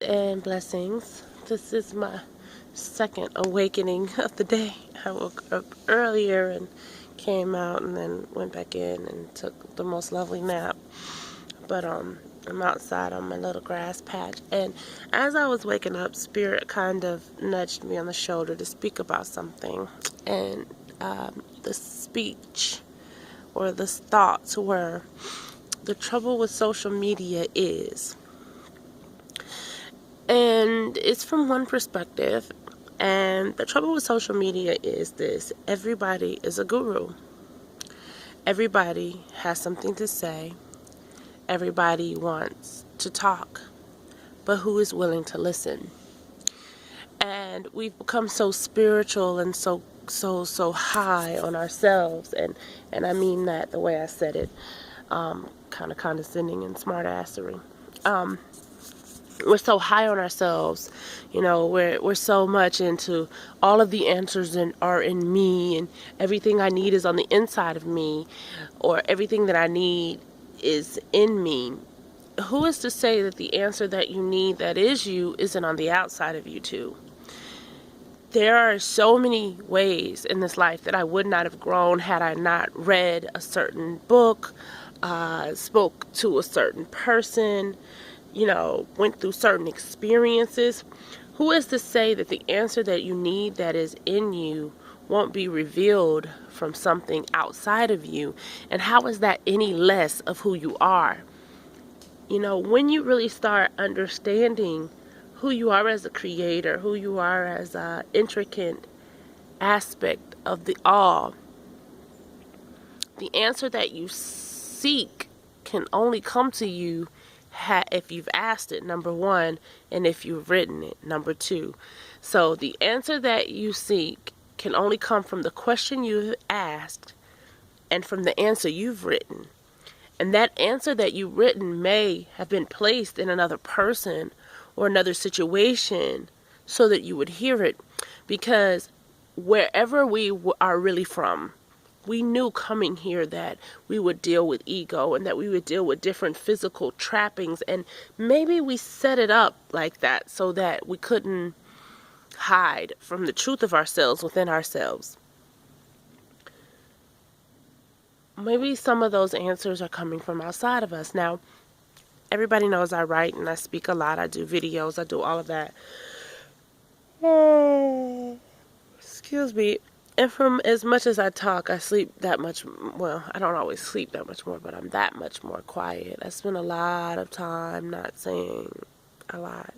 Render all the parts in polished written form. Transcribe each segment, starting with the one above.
And blessings. This is my second awakening of the day. I woke up earlier and came out and then went back in and took the most lovely nap. But I'm outside on my little grass patch, and as I was waking up, Spirit kind of nudged me on the shoulder to speak about something. And the speech or the thoughts were, the trouble with social media is, and it's from one perspective. And the trouble with social media is this: everybody is a guru. Everybody has something to say. Everybody wants to talk. But who is willing to listen? And we've become so spiritual and so high on ourselves. And I mean that the way I said it, kind of condescending and smartassery. We're so high on ourselves, we're so much into all of the answers are in me, and everything I need is on the inside of me, or everything that I need is in me. Who is to say that the answer that you need that is you isn't on the outside of you too? There are so many ways in this life that I would not have grown had I not read a certain book, spoke to a certain person, went through certain experiences. Who is to say that the answer that you need that is in you won't be revealed from something outside of you? And how is that any less of who you are? When you really start understanding who you are as a creator, who you are as an intricate aspect of the all, the answer that you seek can only come to you if you've asked it, number one, and if you've written it, number two. So the answer that you seek can only come from the question you've asked and from the answer you've written. And that answer that you've written may have been placed in another person or another situation so that you would hear it. Because wherever we are really from, we knew coming here that we would deal with ego and that we would deal with different physical trappings. And maybe we set it up like that so that we couldn't hide from the truth of ourselves within ourselves. Maybe some of those answers are coming from outside of us. Now, everybody knows I write and I speak a lot. I do videos. I do all of that. Excuse me. And from as much as I talk, I sleep that much. Well, I don't always sleep that much more, but I'm that much more quiet. I spend a lot of time not saying a lot.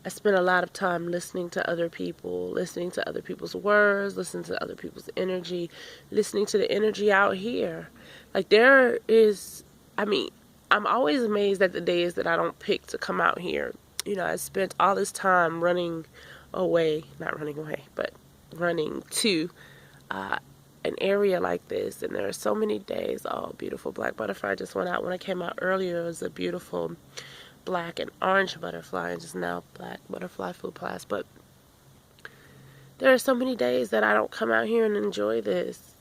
I spend a lot of time listening to other people, listening to other people's words, listening to other people's energy, listening to the energy out here. Like I'm always amazed at the days that I don't pick to come out here. I spent all this time running to an area like this, and there are so many days. Oh, beautiful black butterfly just went out. When I came out earlier, it was a beautiful black and orange butterfly, and just now black butterfly food plots. But there are so many days that I don't come out here and enjoy this,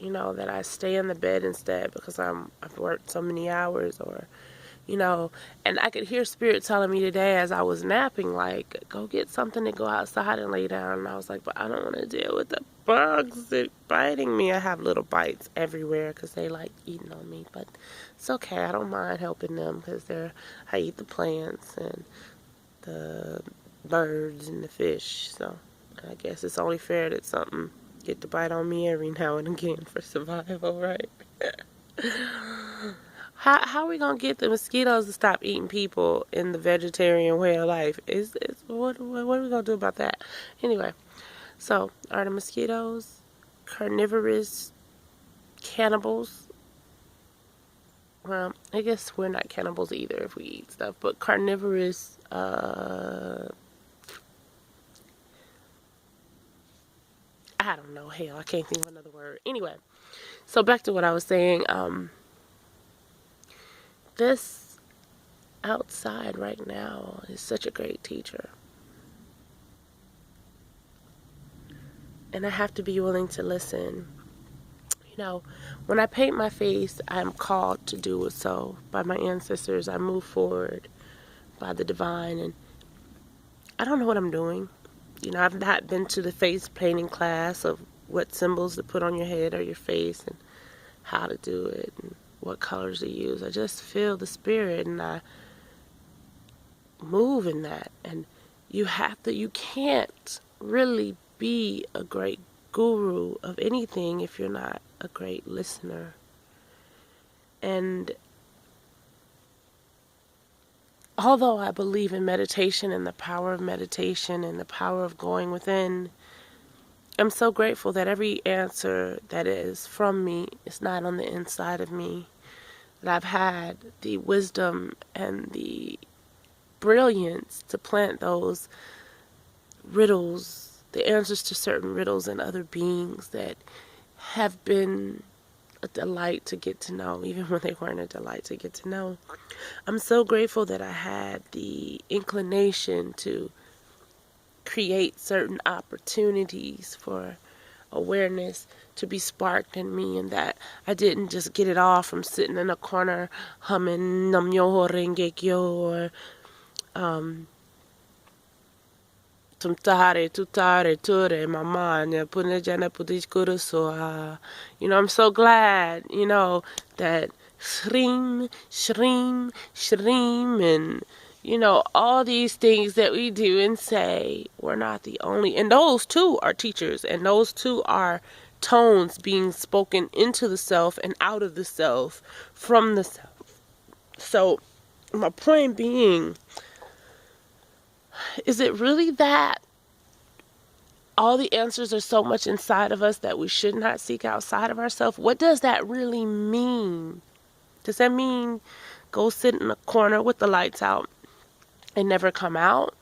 that I stay in the bed instead because I've worked so many hours, or and I could hear Spirit telling me today as I was napping, like, go get something to go outside and lay down. And I was like, but I don't want to deal with the bugs that biting me. I have little bites everywhere because they like eating on me, but it's okay. I don't mind helping them because I eat the plants and the birds and the fish. So I guess it's only fair that something get to bite on me every now and again for survival, right? How are we going to get the mosquitoes to stop eating people in the vegetarian way of life? What are we going to do about that? Anyway, so are the mosquitoes carnivorous cannibals? Well, I guess we're not cannibals either if we eat stuff, but carnivorous, I don't know, hell, I can't think of another word. Anyway, so back to what I was saying, this outside right now is such a great teacher. And I have to be willing to listen. When I paint my face, I'm called to do it so. By my ancestors, I move forward by the divine, and I don't know what I'm doing. I've not been to the face painting class of what symbols to put on your head or your face and how to do it and what colors to use. I just feel the spirit and I move in that. And you can't really be a great guru of anything if you're not a great listener. And although I believe in meditation and the power of meditation and the power of going within, I'm so grateful that every answer that is from me is not on the inside of me. That I've had the wisdom and the brilliance to plant those riddles, the answers to certain riddles in other beings that have been a delight to get to know, even when they weren't a delight to get to know. I'm so grateful that I had the inclination to create certain opportunities for awareness to be sparked in me, and that I didn't just get it all from sitting in a corner humming Nam Myoho Renge Kyo or Tumtare Tutare Ture Mamanya Punajana Pudishkuru Soha. I'm so glad, that Shrim, Shrim, Shrim, and all these things that we do and say, we're not the only, and those too are teachers, and those too are tones being spoken into the self and out of the self, from the self. So my point being, is it really that all the answers are so much inside of us that we should not seek outside of ourselves? What does that really mean? Does that mean go sit in a corner with the lights out and never come out?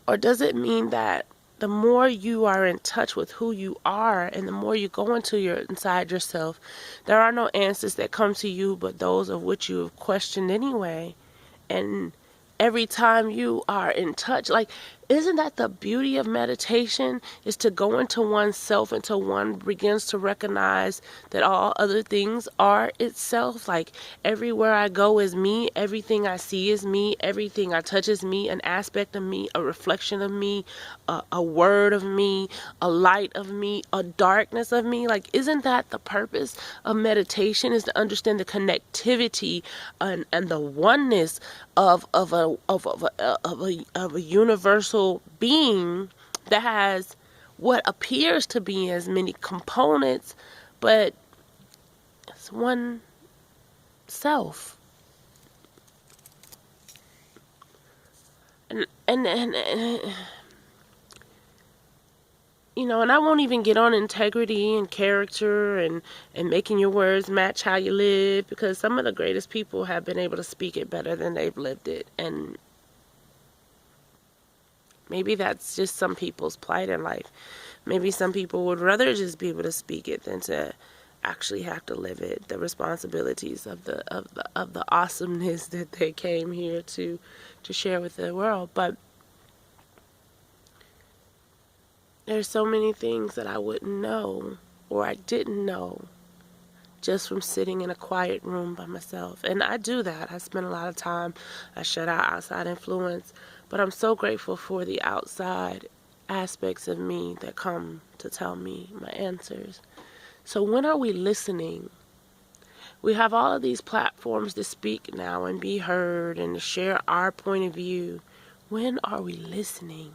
Or does it mean that the more you are in touch with who you are and the more you go inside yourself, there are no answers that come to you but those of which you have questioned anyway? And every time you are in touch, isn't that the beauty of meditation, is to go into oneself until one begins to recognize that all other things are itself? Like, everywhere I go is me, everything I see is me, everything I touch is me, an aspect of me, a reflection of me, a word of me, a light of me, a darkness of me. Isn't that the purpose of meditation, is to understand the connectivity and the oneness of a universal being that has what appears to be as many components, but it's one self. And I won't even get on integrity and character and making your words match how you live, because some of the greatest people have been able to speak it better than they've lived it. And maybe that's just some people's plight in life. Maybe some people would rather just be able to speak it than to actually have to live it. The responsibilities of the awesomeness that they came here to share with the world. But there's so many things that I wouldn't know, or I didn't know, just from sitting in a quiet room by myself. And I do that. I spend a lot of time. I shut out outside influence. But I'm so grateful for the outside aspects of me that come to tell me my answers. So when are we listening? We have all of these platforms to speak now and be heard and to share our point of view. When are we listening?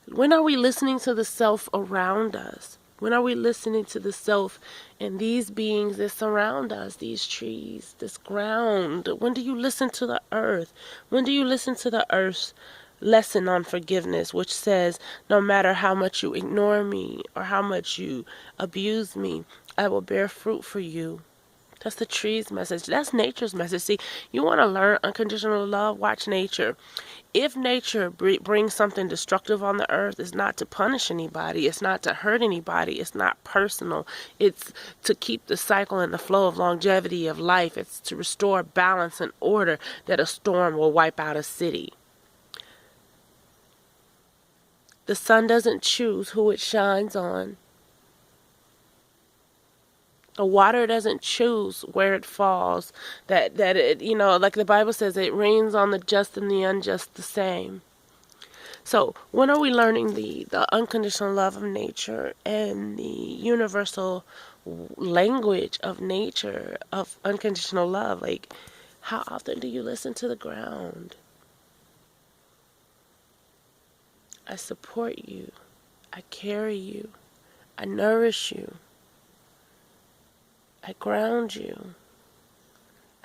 When are we listening to the self around us? When are we listening to the self and these beings that surround us, these trees, this ground? When do you listen to the earth? When do you listen to the earth's lesson on forgiveness, which says, no matter how much you ignore me or how much you abuse me, I will bear fruit for you? That's the tree's message. That's nature's message. See, you want to learn unconditional love? Watch nature. If nature brings something destructive on the earth, it's not to punish anybody. It's not to hurt anybody. It's not personal. It's to keep the cycle and the flow of longevity of life. It's to restore balance and order, that a storm will wipe out a city. The sun doesn't choose who it shines on. The water doesn't choose where it falls. That it, like the Bible says, it rains on the just and the unjust the same. So when are we learning the unconditional love of nature and the universal language of nature, of unconditional love? Like, how often do you listen to the ground? I support you. I carry you. I nourish you. I ground you.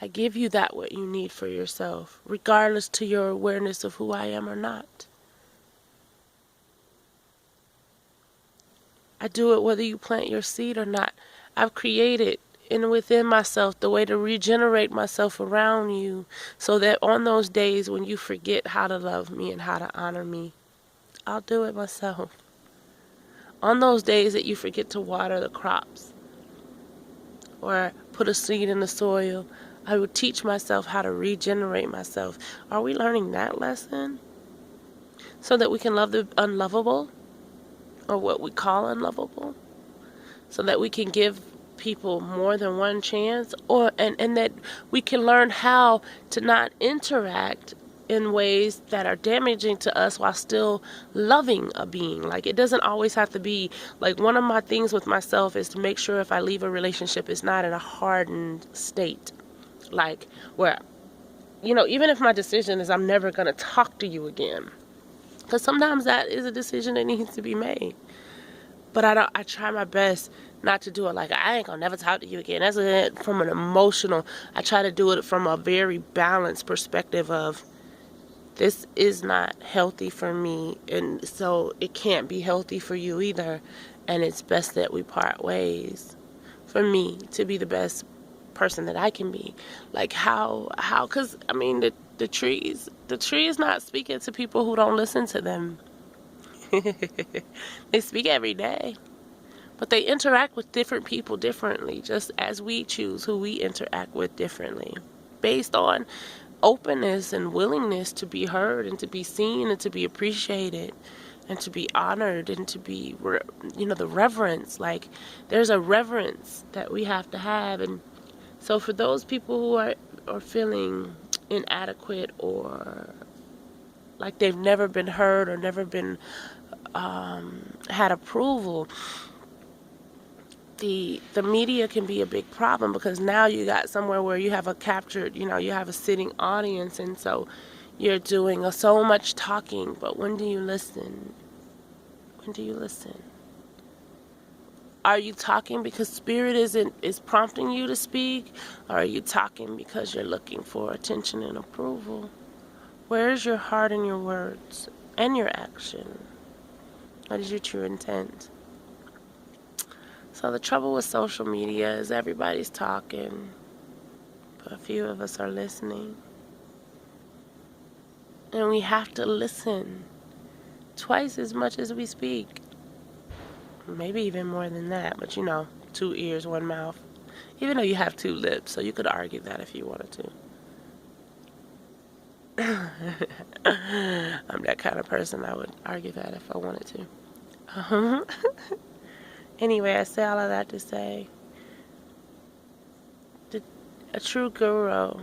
I give you that what you need for yourself, regardless to your awareness of who I am or not. I do it whether you plant your seed or not. I've created within myself the way to regenerate myself around you, so that on those days when you forget how to love me and how to honor me, I'll do it myself. On those days that you forget to water the crops or put a seed in the soil, I will teach myself how to regenerate myself. Are we learning that lesson? So that we can love the unlovable, or what we call unlovable? So that we can give people more than one chance, and that we can learn how to not interact in ways that are damaging to us while still loving a being. Like, it doesn't always have to be like, one of my things with myself is to make sure if I leave a relationship, it's not in a hardened state, like where, even if my decision is I'm never going to talk to you again, because sometimes that is a decision that needs to be made. But I try my best not to do it like, I ain't gonna never talk to you again. That's from an emotional. I try to do it from a very balanced perspective of, this is not healthy for me, and so it can't be healthy for you either, and it's best that we part ways for me to be the best person that I can be. Like, how, because, the trees is not speaking to people who don't listen to them. They speak every day, but they interact with different people differently, just as we choose who we interact with differently, based on openness and willingness to be heard and to be seen and to be appreciated and to be honored and to be, the reverence. Like, there's a reverence that we have to have. And so for those people who are feeling inadequate, or like they've never been heard or never been had approval, the media can be a big problem, because now you got somewhere where you have a captured, you have a sitting audience, and so you're doing so much talking, but when do you listen? When do you listen? Are you talking because Spirit is prompting you to speak, or are you talking because you're looking for attention and approval? Where is your heart and your words and your action? What is your true intent? So the trouble with social media is everybody's talking, but a few of us are listening. And we have to listen twice as much as we speak. Maybe even more than that, but 2 ears, 1 mouth. Even though you have 2 lips, so you could argue that if you wanted to. I'm that kind of person, I would argue that if I wanted to. Anyway, I say all of that to say, a true guru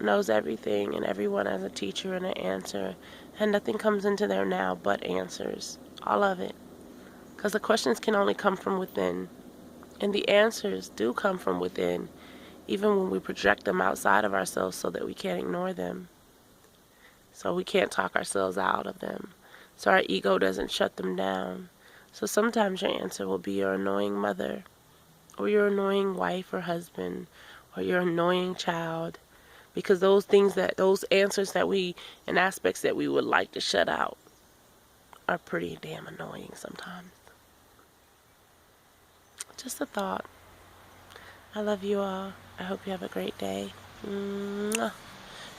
knows everything and everyone as a teacher and an answer, and nothing comes into there now but answers. All of it. Because the questions can only come from within, and the answers do come from within, even when we project them outside of ourselves so that we can't ignore them. So we can't talk ourselves out of them, so our ego doesn't shut them down. So sometimes your answer will be your annoying mother, or your annoying wife or husband, or your annoying child, because those answers and aspects that we would like to shut out are pretty damn annoying sometimes. Just a thought. I love you all. I hope you have a great day. Mwah.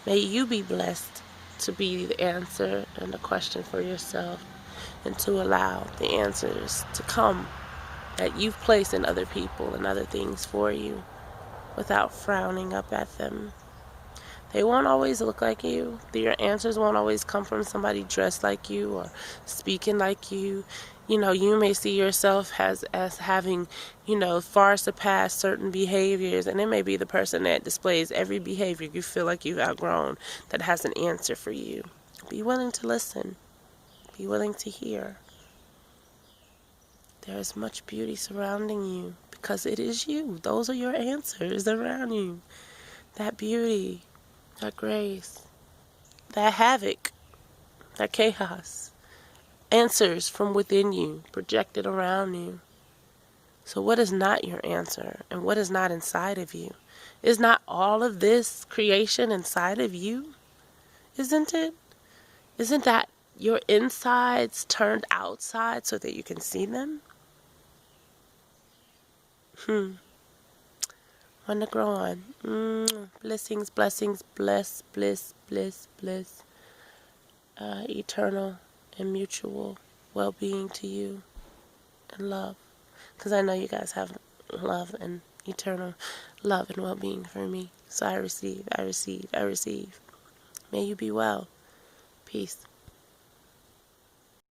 May you be blessed to be the answer and the question for yourself, and to allow the answers to come that you've placed in other people and other things for you without frowning up at them. They won't always look like you. Your answers won't always come from somebody dressed like you or speaking like you. You know, you may see yourself as having, far surpassed certain behaviors, and it may be the person that displays every behavior you feel like you've outgrown that has an answer for you. Be willing to listen. Be willing to hear. There is much beauty surrounding you because it is you. Those are your answers around you. That beauty, that grace, that havoc, that chaos. Answers from within you, projected around you. So what is not your answer and what is not inside of you? Is not all of this creation inside of you? Isn't it? Isn't that your insides turned outside so that you can see them? Want to grow on. Blessings, blessings, bliss, bliss, bliss, bliss. Eternal and mutual well-being to you and love. Because I know you guys have love and eternal love and well-being for me. So I receive, I receive, I receive. May you be well. Peace.